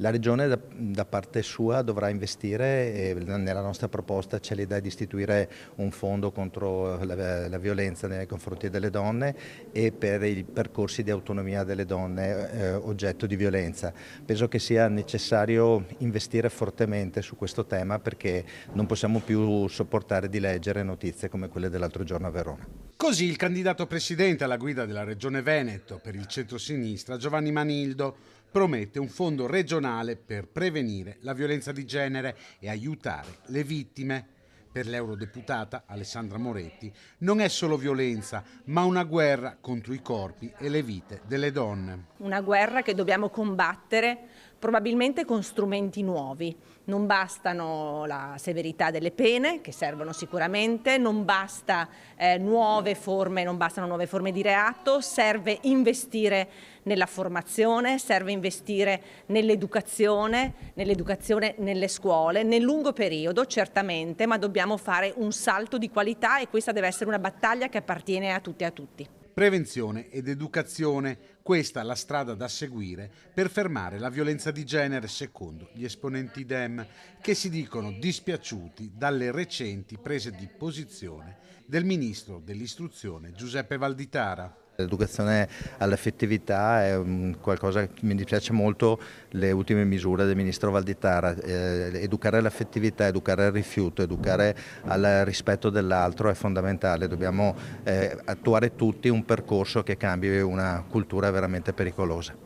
La Regione da parte sua dovrà investire e nella nostra proposta c'è l'idea di istituire un fondo contro la violenza nei confronti delle donne e per i percorsi di autonomia delle donne oggetto di violenza. Penso che sia necessario investire fortemente su questo tema perché non possiamo più sopportare di leggere notizie come quelle dell'altro giorno a Verona. Così il candidato presidente alla guida della Regione Veneto per il centro-sinistra, Giovanni Manildo, promette un fondo regionale per prevenire la violenza di genere e aiutare le vittime. Per l'eurodeputata Alessandra Moretti non è solo violenza, ma una guerra contro i corpi e le vite delle donne. Una guerra che dobbiamo combattere probabilmente con strumenti nuovi. Non bastano la severità delle pene, che servono sicuramente, non bastano nuove forme di reato, serve investire nella formazione, serve investire nell'educazione nelle scuole, nel lungo periodo certamente, ma dobbiamo fare un salto di qualità e questa deve essere una battaglia che appartiene a tutte e a tutti. Prevenzione ed educazione, questa è la strada da seguire per fermare la violenza di genere secondo gli esponenti Dem, che si dicono dispiaciuti dalle recenti prese di posizione del ministro dell'istruzione Giuseppe Valditara. L'educazione all'affettività è qualcosa che mi dispiace molto, le ultime misure del ministro Valditara, educare all'affettività, educare al rifiuto, educare al rispetto dell'altro è fondamentale, dobbiamo attuare tutti un percorso che cambi una cultura veramente pericolosa.